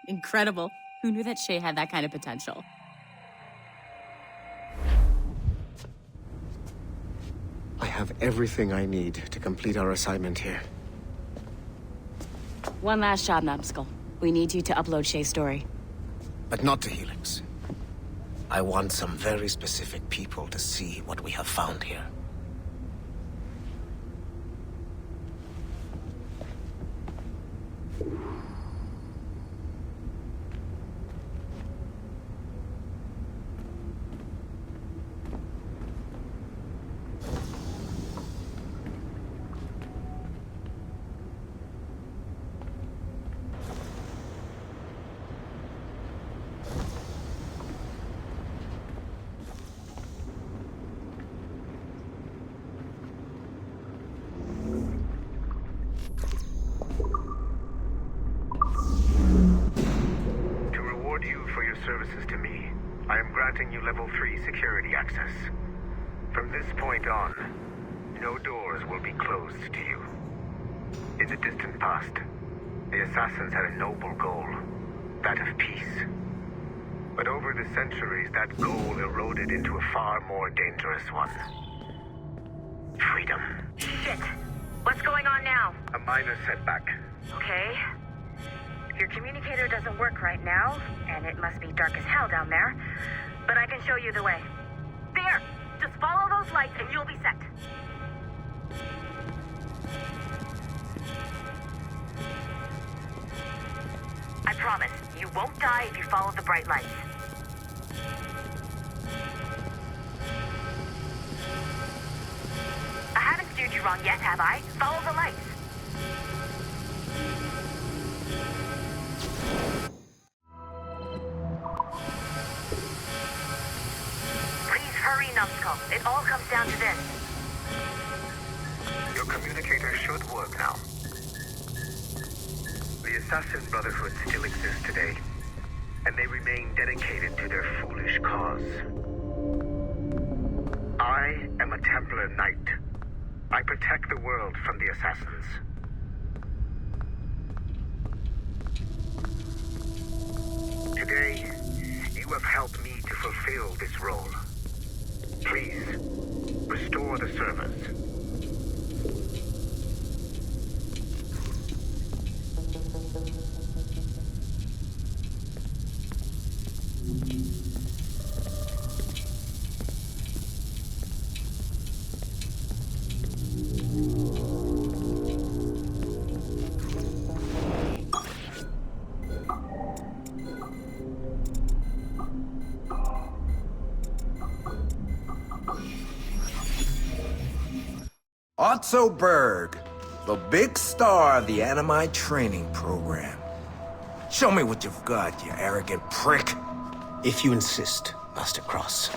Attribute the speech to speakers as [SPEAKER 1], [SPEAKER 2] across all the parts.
[SPEAKER 1] Incredible. Who knew that Shay had that kind of potential?
[SPEAKER 2] I have everything I need to complete our assignment here.
[SPEAKER 1] One last job, Numbskull. We need you to upload Shay's story.
[SPEAKER 2] But not to Helix. I want some very specific people to see what we have found here.
[SPEAKER 3] Services to me, I am granting you level 3 security access. From this point on, no doors will be closed to you. In the distant past, the Assassins had a noble goal, that of peace. But over the centuries, that goal eroded into a far more dangerous one. Freedom.
[SPEAKER 4] Shit! What's going on now?
[SPEAKER 3] A minor setback.
[SPEAKER 4] Okay. Your communicator doesn't work right now, and it must be dark as hell down there. But I can show you the way. There! Just follow those lights and you'll be set. I promise, you won't die if you follow the bright lights. I haven't steered you wrong yet, have I? Follow the lights. Numbskull. It all comes down to this.
[SPEAKER 3] Your communicator should work now. The Assassin Brotherhood still exists today, and they remain dedicated to their foolish cause. I am a Templar Knight. I protect the world from the Assassins. Today, you have helped me to fulfill this role. Please, restore the servers.
[SPEAKER 5] Otto Berg, the big star of the Animite training program. Show me what you've got, you arrogant prick.
[SPEAKER 2] If you insist, Master Cross.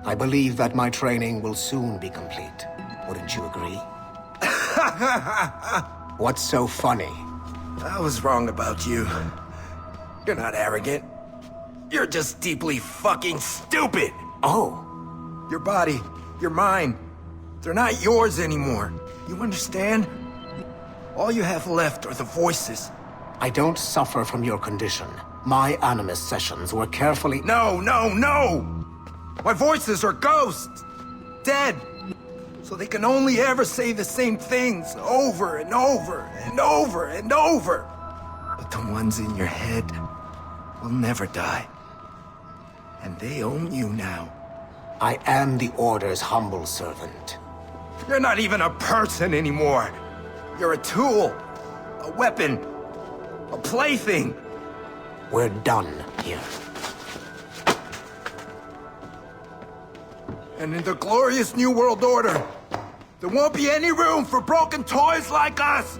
[SPEAKER 2] I believe that my training will soon be complete. Wouldn't you agree? What's so funny?
[SPEAKER 5] I was wrong about you. You're not arrogant. You're just deeply fucking stupid!
[SPEAKER 2] Oh.
[SPEAKER 5] Your body, your mind, they're not yours anymore. You understand? All you have left are the voices.
[SPEAKER 2] I don't suffer from your condition. My Animus sessions were carefully—
[SPEAKER 5] No! My voices are ghosts! Dead! So they can only ever say the same things over and over and over and over. But the ones in your head will never die. And they own you now.
[SPEAKER 2] I am the Order's humble servant.
[SPEAKER 5] You're not even a person anymore. You're a tool, a weapon, a plaything.
[SPEAKER 2] We're done here.
[SPEAKER 5] And in the glorious New World Order, there won't be any room for broken toys like us!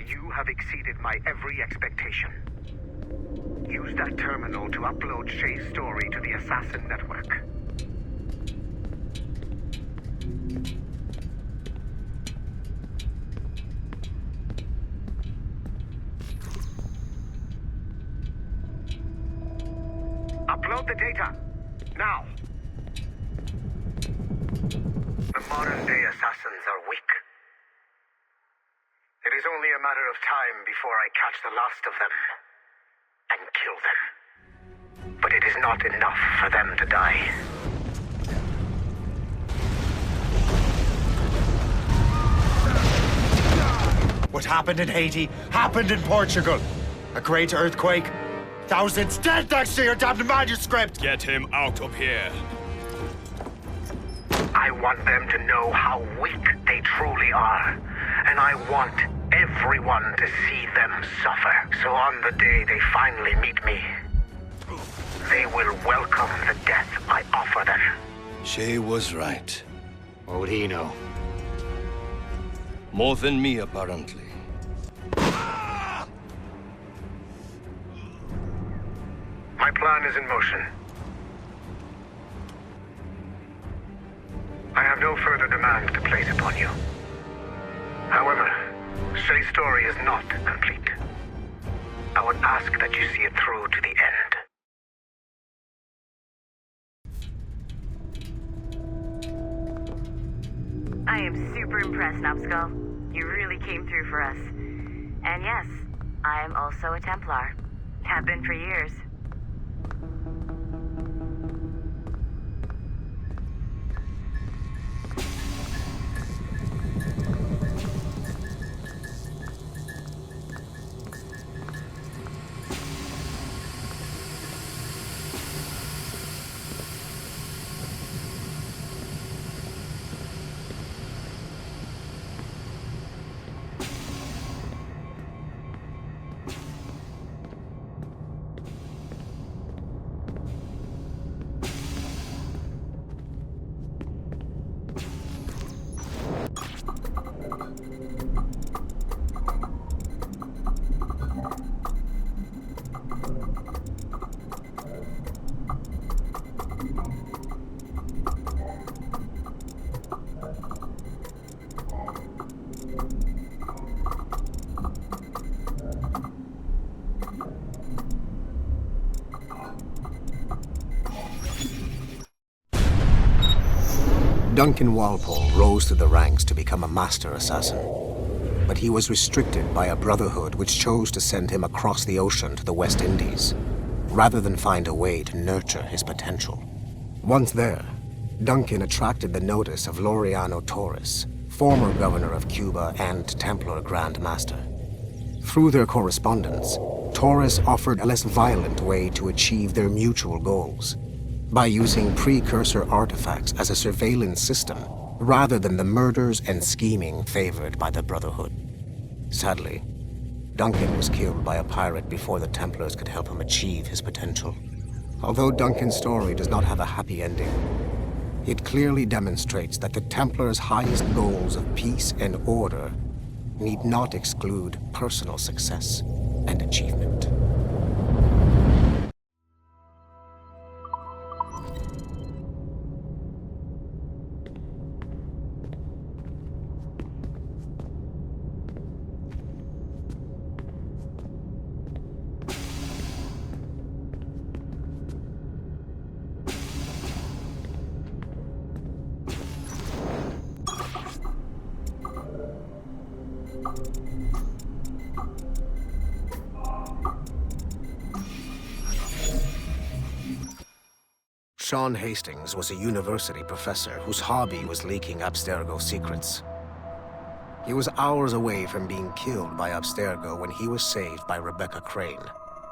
[SPEAKER 3] You have exceeded my every expectation. Use that terminal to upload Shay's story to the Assassin Network. Upload the data, now! The modern-day assassins are weak. It is only a matter of time before I catch the last of them and kill them. But it is not enough for them to die.
[SPEAKER 6] What happened in Haiti happened in Portugal. A great earthquake. Thousands dead thanks to your damned manuscript!
[SPEAKER 7] Get him out of here.
[SPEAKER 3] I want them to know how weak they truly are. And I want everyone to see them suffer. So on the day they finally meet me, they will welcome the death I offer them.
[SPEAKER 8] Shay was right.
[SPEAKER 2] What would he know?
[SPEAKER 8] More than me, apparently.
[SPEAKER 3] My plan is in motion. I have no further demands to place upon you. However, Shay's story is not complete. I would ask that you see it through to the end.
[SPEAKER 4] I am super impressed, Numbskull. You really came through for us. And yes, I am also a Templar. Have been for years.
[SPEAKER 2] Duncan Walpole rose through the ranks to become a master assassin. But he was restricted by a brotherhood which chose to send him across the ocean to the West Indies, rather than find a way to nurture his potential. Once there, Duncan attracted the notice of Laureano Torres, former governor of Cuba and Templar Grand Master. Through their correspondence, Torres offered a less violent way to achieve their mutual goals, by using precursor artifacts as a surveillance system, rather than the murders and scheming favored by the Brotherhood. Sadly, Duncan was killed by a pirate before the Templars could help him achieve his potential. Although Duncan's story does not have a happy ending, it clearly demonstrates that the Templars' highest goals of peace and order need not exclude personal success and achievement. Sean Hastings was a university professor whose hobby was leaking Abstergo secrets. He was hours away from being killed by Abstergo when he was saved by Rebecca Crane,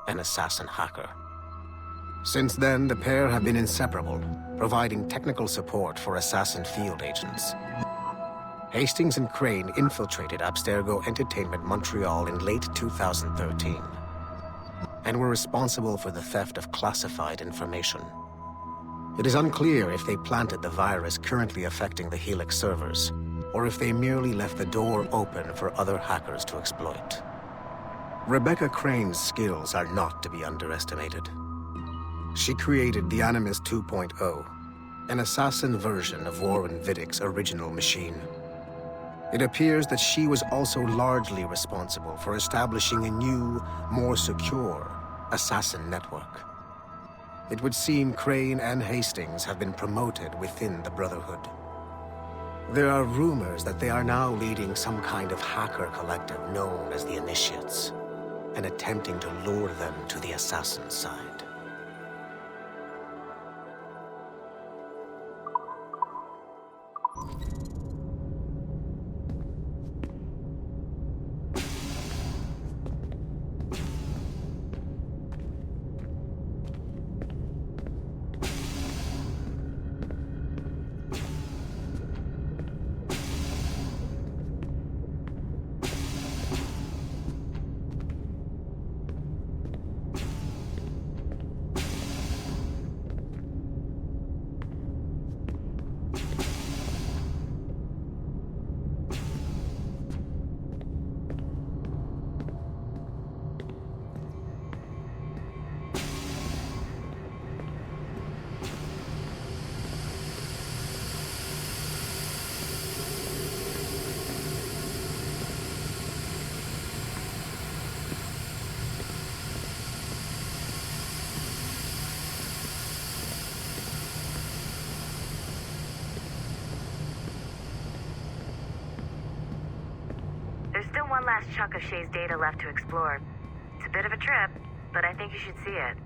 [SPEAKER 2] an assassin hacker. Since then, the pair have been inseparable, providing technical support for assassin field agents. Hastings and Crane infiltrated Abstergo Entertainment Montreal in late 2013, and were responsible for the theft of classified information. It is unclear if they planted the virus currently affecting the Helix servers, or if they merely left the door open for other hackers to exploit. Rebecca Crane's skills are not to be underestimated. She created the Animus 2.0, an assassin version of Warren Viddick's original machine. It appears that she was also largely responsible for establishing a new, more secure assassin network. It would seem Crane and Hastings have been promoted within the Brotherhood. There are rumors that they are now leading some kind of hacker collective known as the Initiates, and attempting to lure them to the assassin side.
[SPEAKER 4] There's still one last chunk of Shay's data left to explore. It's a bit of a trip, but I think you should see it.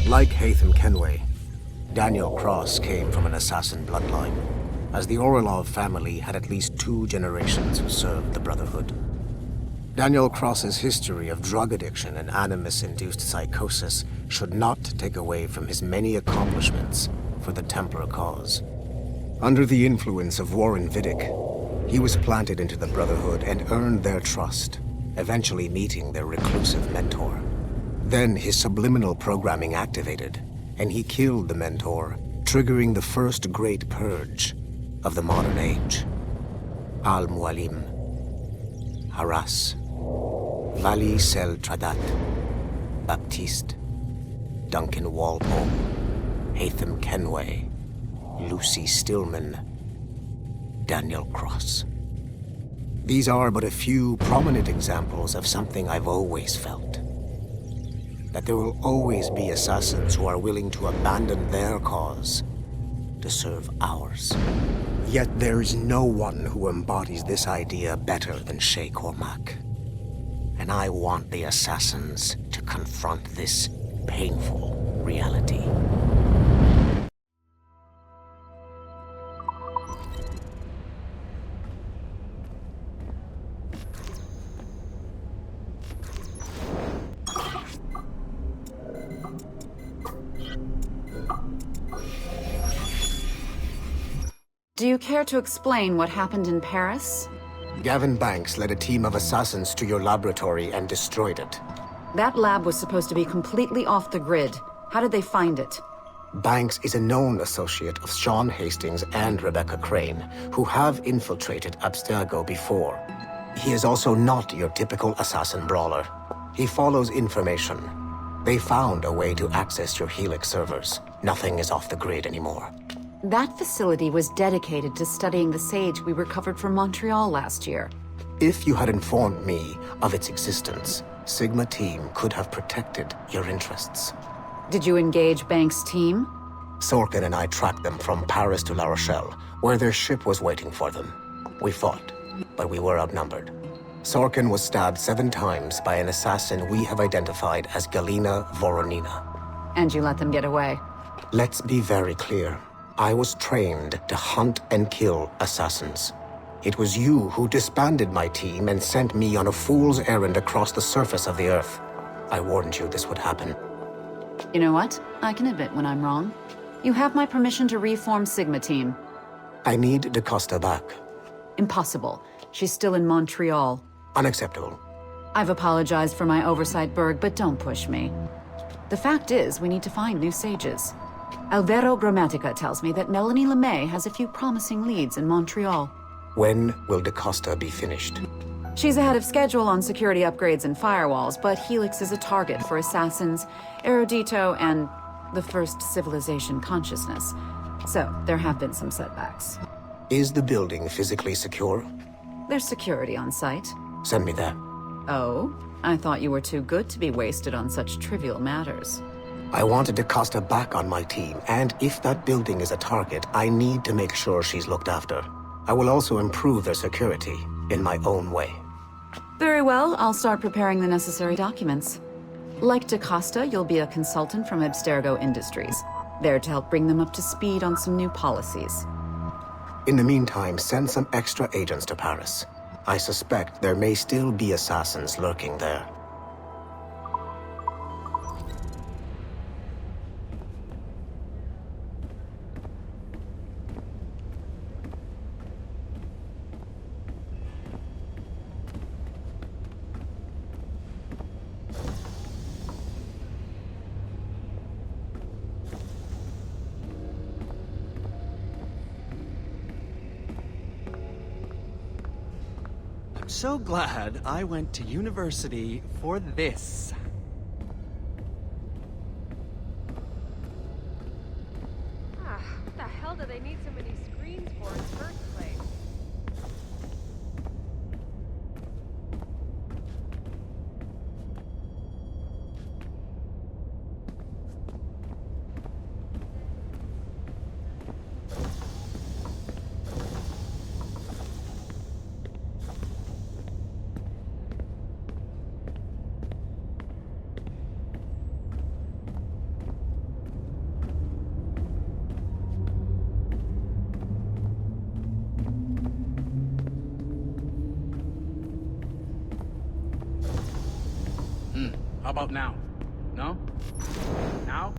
[SPEAKER 2] Like Haytham Kenway, Daniel Cross came from an assassin bloodline, as the Orlov family had at least 2 generations who served the Brotherhood. Daniel Cross's history of drug addiction and animus-induced psychosis should not take away from his many accomplishments for the Templar cause. Under the influence of Warren Vidic, he was planted into the Brotherhood and earned their trust, eventually meeting their reclusive mentor. Then his subliminal programming activated, and he killed the mentor, triggering the first great purge of the modern age. Al-Mualim, Haras, Vali Sel Tradat, Baptiste, Duncan Walpole, Haytham Kenway, Lucy Stillman, Daniel Cross. These are but a few prominent examples of something I've always felt. That there will always be assassins who are willing to abandon their cause to serve ours. Yet there is no one who embodies this idea better than Shay Cormac. And I want the assassins to confront this painful reality.
[SPEAKER 7] Do you care to explain what happened in Paris?
[SPEAKER 2] Gavin Banks led a team of assassins to your laboratory and destroyed it.
[SPEAKER 7] That lab was supposed to be completely off the grid. How did they find it?
[SPEAKER 2] Banks is a known associate of Sean Hastings and Rebecca Crane, who have infiltrated Abstergo before. He is also not your typical assassin brawler. He follows information. They found a way to access your Helix servers. Nothing is off the grid anymore.
[SPEAKER 7] That facility was dedicated to studying the sage we recovered from Montreal last year.
[SPEAKER 2] If you had informed me of its existence, Sigma Team could have protected your interests.
[SPEAKER 7] Did you engage Banks' team?
[SPEAKER 2] Sorkin and I tracked them from Paris to La Rochelle, where their ship was waiting for them. We fought, but we were outnumbered. Sorkin was stabbed 7 times by an assassin we have identified as Galina Voronina.
[SPEAKER 7] And you let them get away?
[SPEAKER 2] Let's be very clear. I was trained to hunt and kill assassins. It was you who disbanded my team and sent me on a fool's errand across the surface of the Earth. I warned you this would happen.
[SPEAKER 7] You know what? I can admit when I'm wrong. You have my permission to reform Sigma Team.
[SPEAKER 2] I need DaCosta back.
[SPEAKER 7] Impossible. She's still in Montreal.
[SPEAKER 2] Unacceptable.
[SPEAKER 7] I've apologized for my oversight, Berg, but don't push me. The fact is, we need to find new sages. Alvaro Grammatica tells me that Melanie LeMay has a few promising leads in Montreal.
[SPEAKER 2] When will DaCosta be finished?
[SPEAKER 7] She's ahead of schedule on security upgrades and firewalls, but Helix is a target for assassins, Erudito, and the First Civilization consciousness. So, there have been some setbacks.
[SPEAKER 2] Is the building physically secure?
[SPEAKER 7] There's security on site.
[SPEAKER 2] Send me there.
[SPEAKER 7] Oh? I thought you were too good to be wasted on such trivial matters.
[SPEAKER 2] I wanted DaCosta back on my team, and if that building is a target, I need to make sure she's looked after. I will also improve their security in my own way.
[SPEAKER 7] Very well, I'll start preparing the necessary documents. Like DaCosta, you'll be a consultant from Abstergo Industries, there to help bring them up to speed on some new policies.
[SPEAKER 2] In the meantime, send some extra agents to Paris. I suspect there may still be assassins lurking there.
[SPEAKER 9] I'm so glad I went to university for this.
[SPEAKER 10] What the hell do they need so many screens for in the first place?
[SPEAKER 9] How about now? No? Now?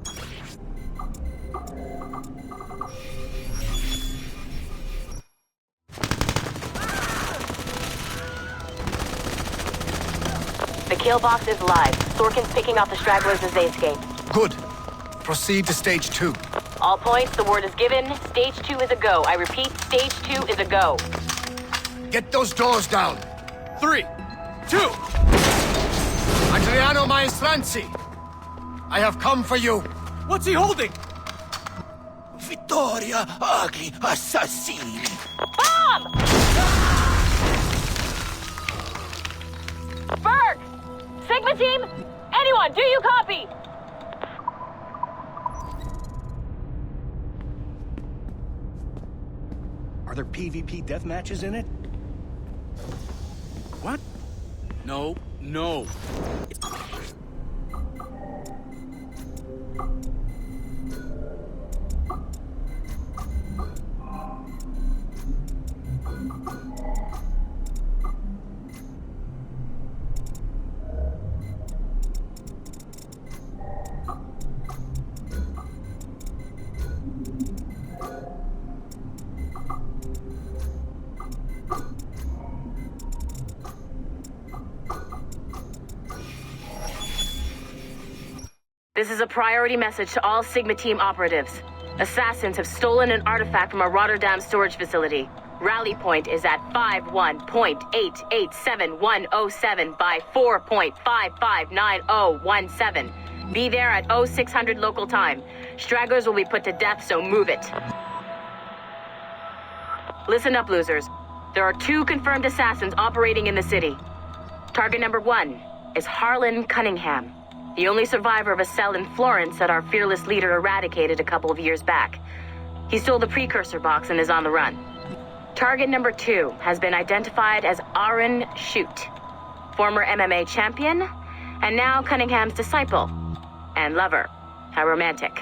[SPEAKER 1] The kill box is live. Sorkin's picking off the stragglers as they escape.
[SPEAKER 5] Good. Proceed to stage 2.
[SPEAKER 1] All points, the word is given. Stage 2 is a go. I repeat, stage 2 is a go.
[SPEAKER 5] Get those doors down.
[SPEAKER 9] 3, 2!
[SPEAKER 5] Adriano Maestranzi, I have come for you.
[SPEAKER 9] What's he holding?
[SPEAKER 5] Vittoria Agli Assassini.
[SPEAKER 1] Bomb! Berg! Sigma team? Anyone, do you copy?
[SPEAKER 8] Are there PvP death matches in it?
[SPEAKER 9] What? No, no.
[SPEAKER 1] This is a priority message to all Sigma team operatives. Assassins have stolen an artifact from a Rotterdam storage facility. Rally point is at 51.887107 by 4.559017. Be there at 0600 local time. Stragglers will be put to death, so move it. Listen up, losers. There are 2 confirmed assassins operating in the city. Target number 1 is Harlan Cunningham, the only survivor of a cell in Florence that our fearless leader eradicated a couple of years back. He stole the precursor box and is on the run. Target number 2 has been identified as Aaron Shute, former MMA champion, and now Cunningham's disciple and lover. How romantic.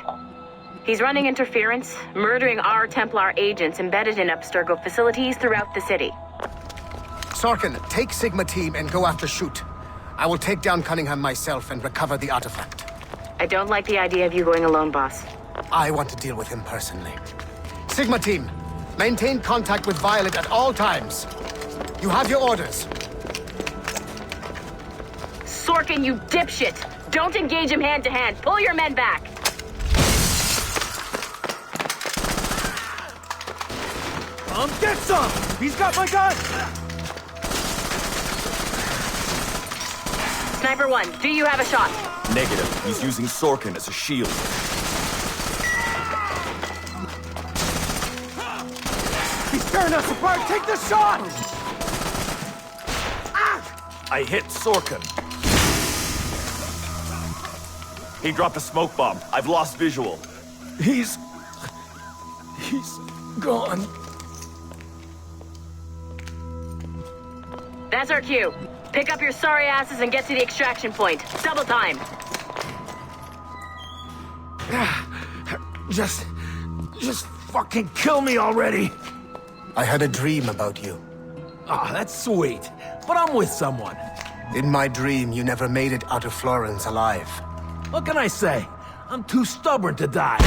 [SPEAKER 1] He's running interference, murdering our Templar agents embedded in Abstergo facilities throughout the city.
[SPEAKER 2] Sorkin, take Sigma Team and go after Shoot. I will take down Cunningham myself and recover the artifact.
[SPEAKER 1] I don't like the idea of you going alone, boss.
[SPEAKER 2] I want to deal with him personally. Sigma Team, maintain contact with Violet at all times. You have your orders.
[SPEAKER 1] Sorkin, you dipshit! Don't engage him hand-to-hand. Pull your men back!
[SPEAKER 8] Get some! He's got my gun!
[SPEAKER 1] Sniper 1, do you have a shot?
[SPEAKER 11] Negative. He's using Sorkin as a shield.
[SPEAKER 8] He's tearing us apart! Take the shot!
[SPEAKER 11] I hit Sorkin. He dropped a smoke bomb. I've lost visual.
[SPEAKER 8] He's gone.
[SPEAKER 1] That's our cue. Pick up your sorry asses and get to the extraction point. Double time.
[SPEAKER 8] Just fucking kill me already.
[SPEAKER 2] I had a dream about you.
[SPEAKER 8] Ah, that's sweet. But I'm with someone.
[SPEAKER 2] In my dream, you never made it out of Florence alive.
[SPEAKER 8] What can I say? I'm too stubborn to die.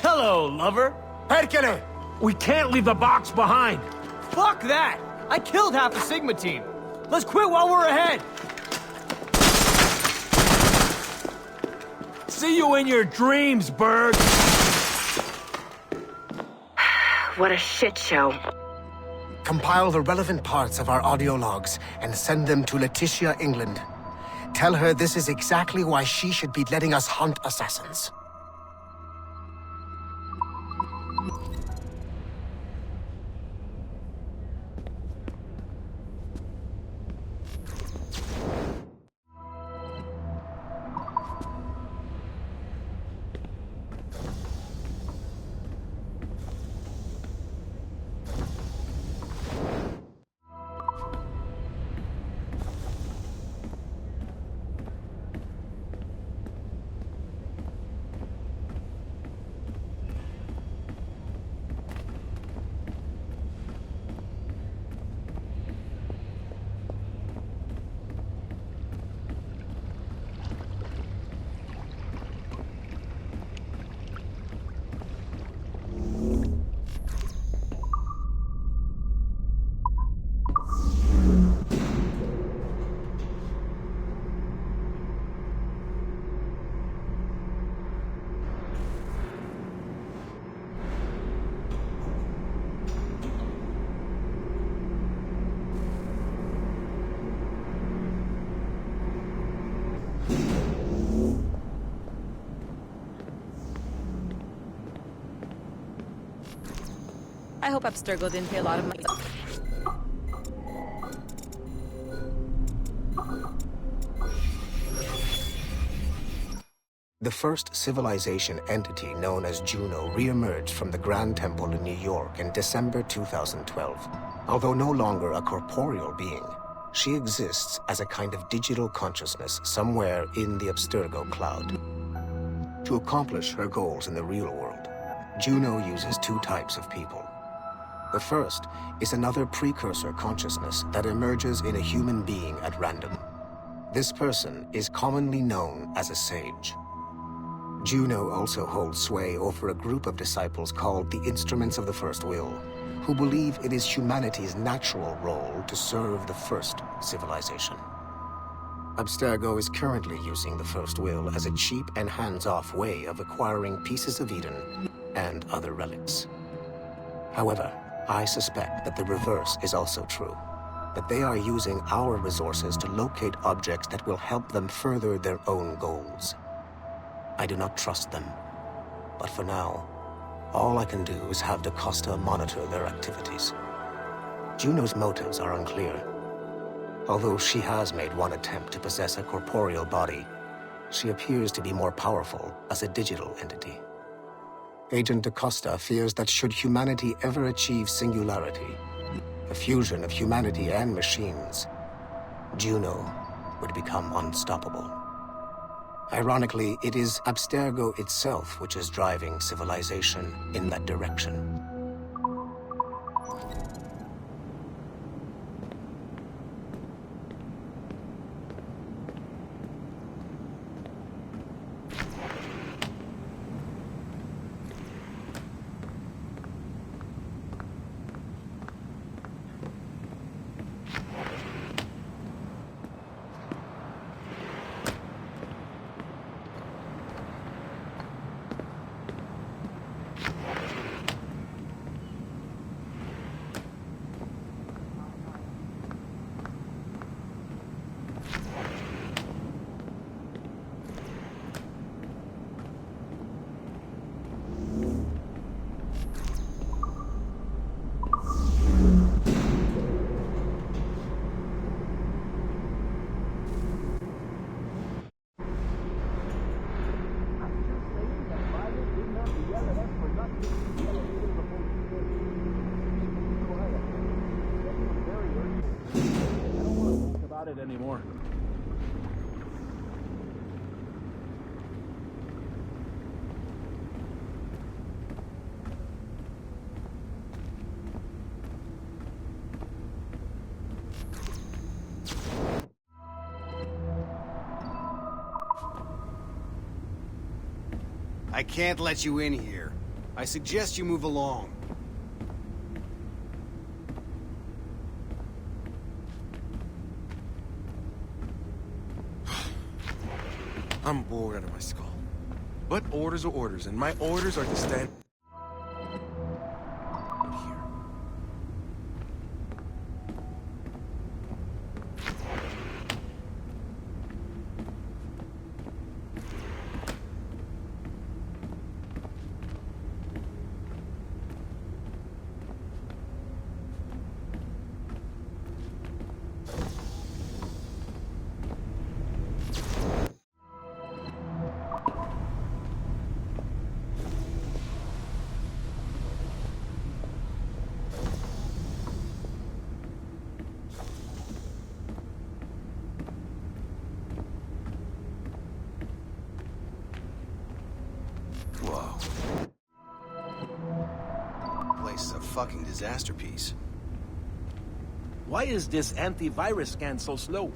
[SPEAKER 8] Hello, lover.
[SPEAKER 2] Hercule!
[SPEAKER 8] We can't leave the box behind.
[SPEAKER 9] Fuck that! I killed half the Sigma team. Let's quit while we're ahead.
[SPEAKER 8] See you in your dreams, Berg.
[SPEAKER 1] What a shit show.
[SPEAKER 2] Compile the relevant parts of our audio logs and send them to Letitia, England. Tell her this is exactly why she should be letting us hunt assassins.
[SPEAKER 12] I hope Abstergo didn't pay a lot of money.
[SPEAKER 2] The first civilization entity known as Juno re-emerged from the Grand Temple in New York in December 2012. Although no longer a corporeal being, she exists as a kind of digital consciousness somewhere in the Abstergo cloud. To accomplish her goals in the real world, Juno uses two types of people. The first is another precursor consciousness that emerges in a human being at random. This person is commonly known as a sage. Juno also holds sway over a group of disciples called the Instruments of the First Will, who believe it is humanity's natural role to serve the first civilization. Abstergo is currently using the First Will as a cheap and hands-off way of acquiring pieces of Eden and other relics. However, I suspect that the reverse is also true, that they are using our resources to locate objects that will help them further their own goals. I do not trust them, but for now, all I can do is have DaCosta monitor their activities. Juno's motives are unclear. Although she has made one attempt to possess a corporeal body, she appears to be more powerful as a digital entity. Agent DaCosta fears that should humanity ever achieve singularity, a fusion of humanity and machines, Juno would become unstoppable. Ironically, it is Abstergo itself which is driving civilization in that direction.
[SPEAKER 8] spotted anymore.
[SPEAKER 13] I can't let you in here. I suggest you move along.
[SPEAKER 14] I'm bored out of my skull. But orders are orders, and my orders are to stand here.
[SPEAKER 13] Whoa. Place is a fucking disaster piece.
[SPEAKER 8] Why is this antivirus scan so slow?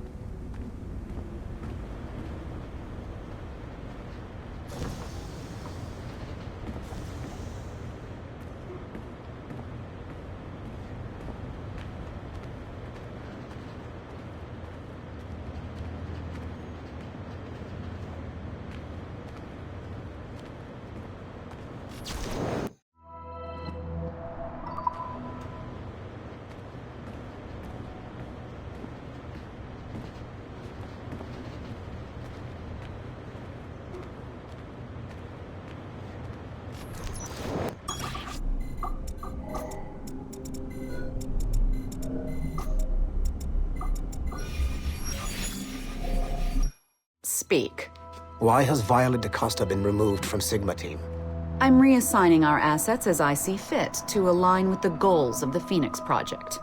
[SPEAKER 7] Speak.
[SPEAKER 2] Why has Violet DaCosta been removed from Sigma Team?
[SPEAKER 7] I'm reassigning our assets as I see fit to align with the goals of the Phoenix Project.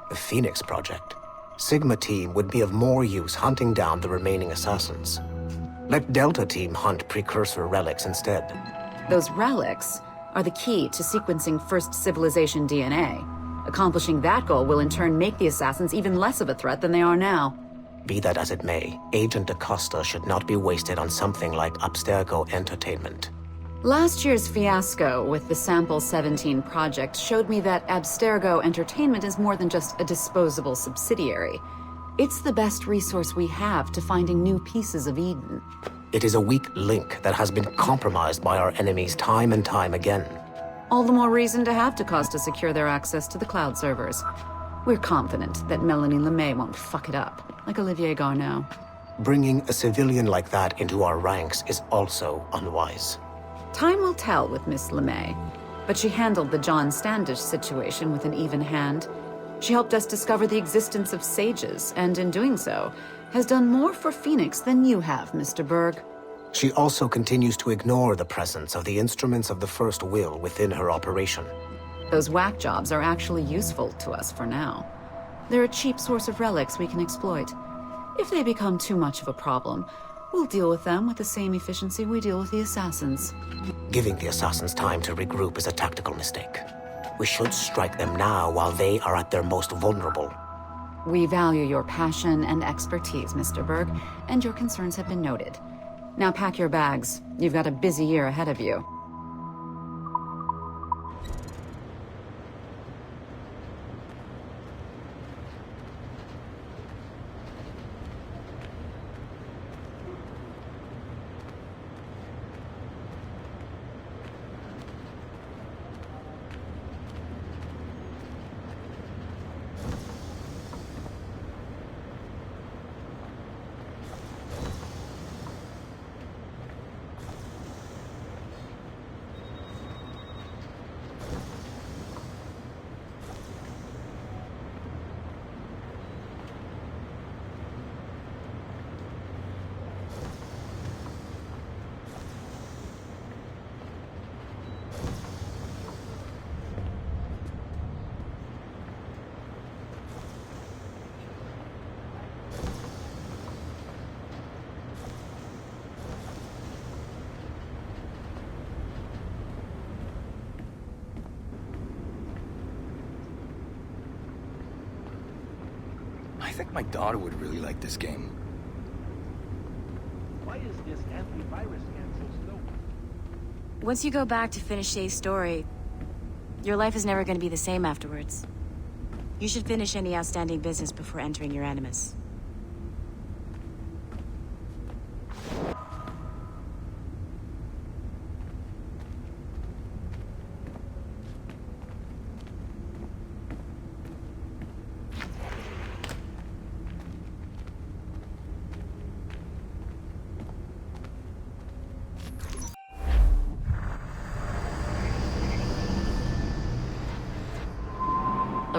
[SPEAKER 2] The Phoenix Project? Sigma Team would be of more use hunting down the remaining assassins. Let Delta Team hunt precursor relics instead.
[SPEAKER 7] Those relics are the key to sequencing First Civilization DNA. Accomplishing that goal will in turn make the assassins even less of a threat than they are now.
[SPEAKER 2] Be that as it may, Agent DaCosta should not be wasted on something like Abstergo Entertainment.
[SPEAKER 7] Last year's fiasco with the Sample 17 project showed me that Abstergo Entertainment is more than just a disposable subsidiary. It's the best resource we have to finding new pieces of Eden.
[SPEAKER 2] It is a weak link that has been compromised by our enemies time and time again.
[SPEAKER 7] All the more reason to have DaCosta secure their access to the cloud servers. We're confident that Melanie LeMay won't fuck it up, like Olivier Garneau.
[SPEAKER 2] Bringing a civilian like that into our ranks is also unwise.
[SPEAKER 7] Time will tell with Miss LeMay, but she handled the John Standish situation with an even hand. She helped us discover the existence of sages, and in doing so, has done more for Phoenix than you have, Mr. Berg.
[SPEAKER 2] She also continues to ignore the presence of the instruments of the First Will within her operation.
[SPEAKER 7] Those whack jobs are actually useful to us for now. They're a cheap source of relics we can exploit. If they become too much of a problem, we'll deal with them with the same efficiency we deal with the assassins.
[SPEAKER 2] Giving the assassins time to regroup is a tactical mistake. We should strike them now while they are at their most vulnerable.
[SPEAKER 7] We value your passion and expertise, Mr. Berg, and your concerns have been noted. Now pack your bags. You've got a busy year ahead of you.
[SPEAKER 15] think my daughter would really like this game.
[SPEAKER 8] Why is this antivirus scan so slow?
[SPEAKER 1] Once you go back to finish Shay's story, your life is never going to be the same afterwards. You should finish any outstanding business before entering your Animus.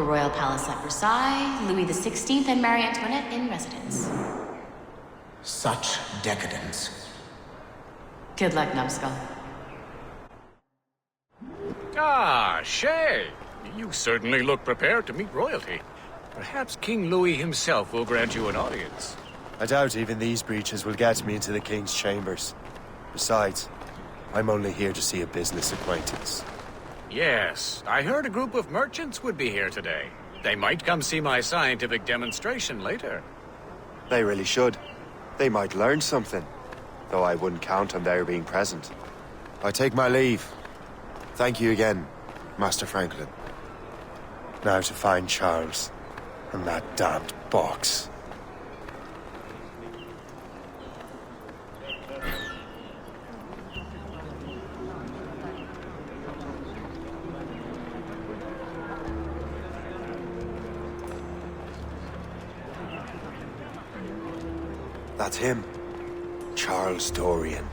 [SPEAKER 1] The Royal Palace at Versailles, Louis XVI and Marie Antoinette in residence.
[SPEAKER 2] Such decadence.
[SPEAKER 1] Good luck, numbskull.
[SPEAKER 16] Ah, Shay! You certainly look prepared to meet royalty. Perhaps King Louis himself will grant you an audience.
[SPEAKER 6] I doubt even these breaches will get me into the King's chambers. Besides, I'm only here to see a business acquaintance.
[SPEAKER 16] Yes, I heard a group of merchants would be here today. They might come see my scientific demonstration later.
[SPEAKER 6] They really should. They might learn something, though I wouldn't count on their being present. I take my leave. Thank you again, Master Franklin. Now to find Charles and that damned box. That's him. Charles Dorian.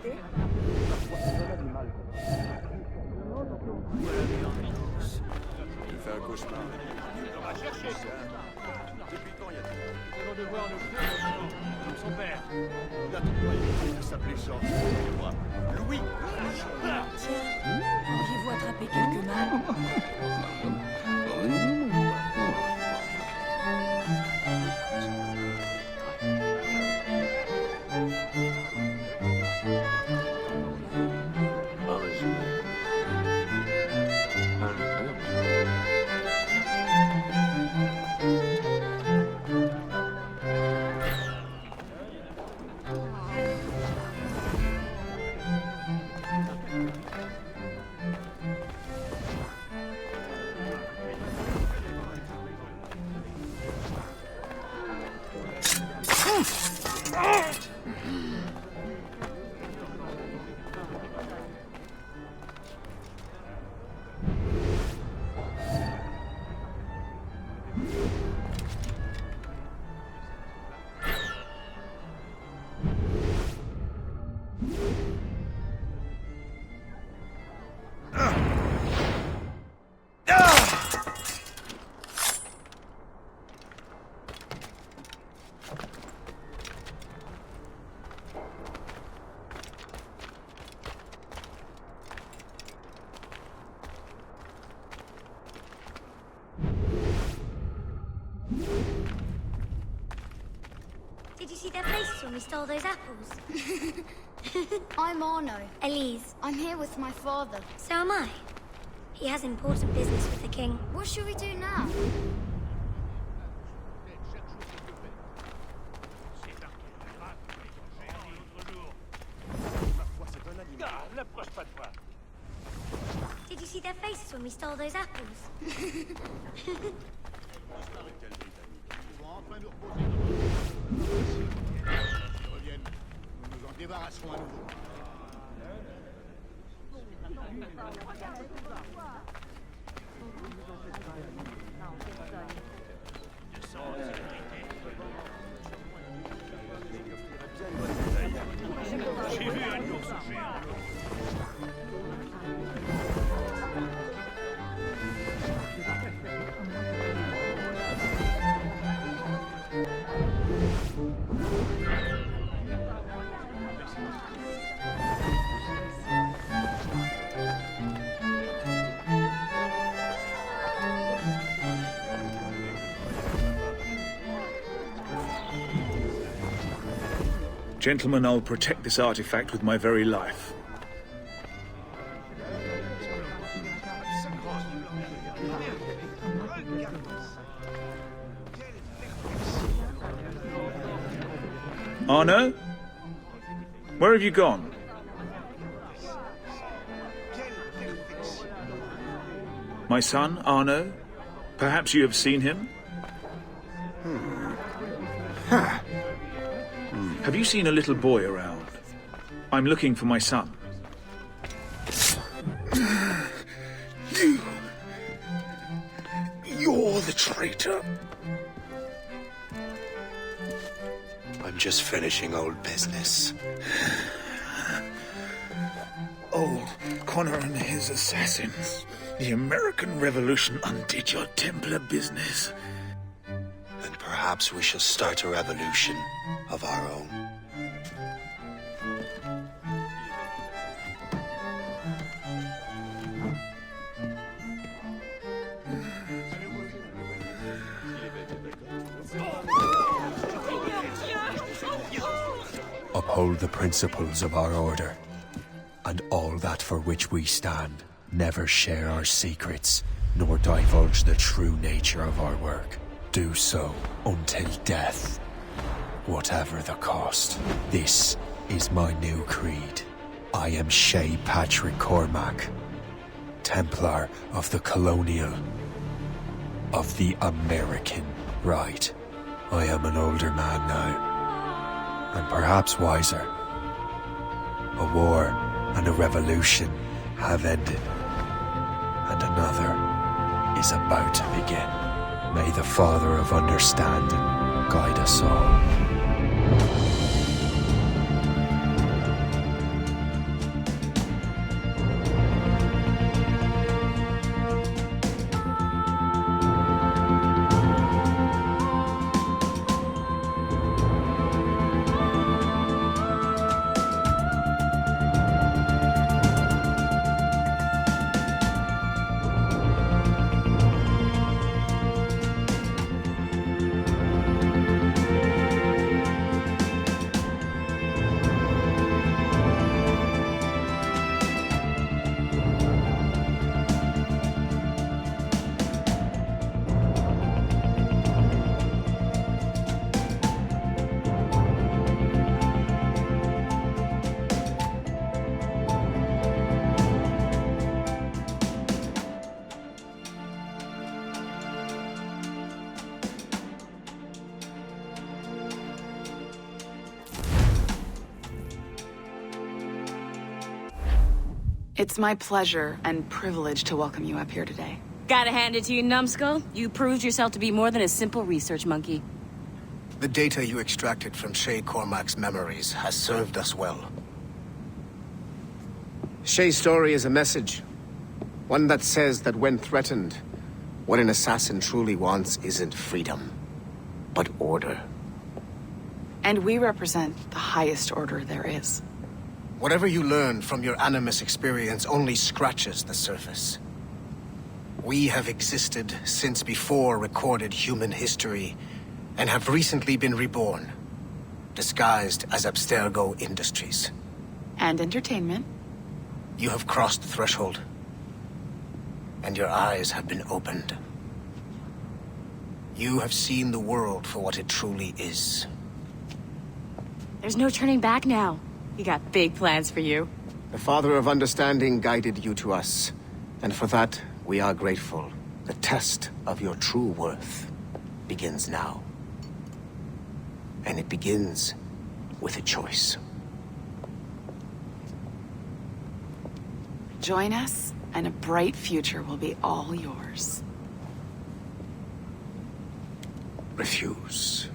[SPEAKER 14] J'ai fait un cauchemar.
[SPEAKER 8] On va chercher ça. Depuis quand y a-t-il? Nous allons devoir nous faire comme son père. Il a tout s'appelait Georges. Moi, Louis.
[SPEAKER 12] Tiens, auriez-vous attrapé quelques mâles?
[SPEAKER 17] Did you see their faces when we stole those apples?
[SPEAKER 18] I'm Arno.
[SPEAKER 17] Elise.
[SPEAKER 18] I'm here with my father.
[SPEAKER 17] So am I. He has important business with the king.
[SPEAKER 18] What should we do now?
[SPEAKER 17] Did you see their faces when we stole those apples?
[SPEAKER 8] Débarrasserons à nouveau. J'ai vu un ours géant.
[SPEAKER 11] Gentlemen, I'll protect this artifact with my very life. Arno? Where have you gone? My son, Arno? Perhaps you have seen him? Have you seen a little boy around? I'm looking for my son.
[SPEAKER 19] You're the traitor. I'm just finishing old business.
[SPEAKER 11] Old Connor and his assassins. The American Revolution undid your Templar business.
[SPEAKER 19] And perhaps we shall start a revolution of our own. Uphold the principles of our order, and all that for which we stand. Never share our secrets, nor divulge the true nature of our work. Do so until death, whatever the cost. This is my new creed. I am Shay Patrick Cormac, Templar of the Colonial, of the American right. I am an older man now, and perhaps wiser. A war and a revolution have ended, and another is about to begin. May the Father of Understanding guide us all.
[SPEAKER 20] It's my pleasure and privilege to welcome you up here today.
[SPEAKER 1] Gotta hand it to you, numbskull. You proved yourself to be more than a simple research monkey.
[SPEAKER 2] The data you extracted from Shay Cormac's memories has served us well. Shay's story is a message. One that says that when threatened, what an assassin truly wants isn't freedom, but order.
[SPEAKER 20] And we represent the highest order there is.
[SPEAKER 2] Whatever you learned from your Animus experience only scratches the surface. We have existed since before recorded human history, and have recently been reborn, disguised as Abstergo Industries.
[SPEAKER 20] And entertainment.
[SPEAKER 2] You have crossed the threshold, and your eyes have been opened. You have seen the world for what it truly is.
[SPEAKER 1] There's no turning back now. We got big plans for you.
[SPEAKER 2] The Father of Understanding guided you to us, and for that, we are grateful. The test of your true worth begins now. And it begins with a choice.
[SPEAKER 20] Join us, and a bright future will be all yours.
[SPEAKER 2] Refuse.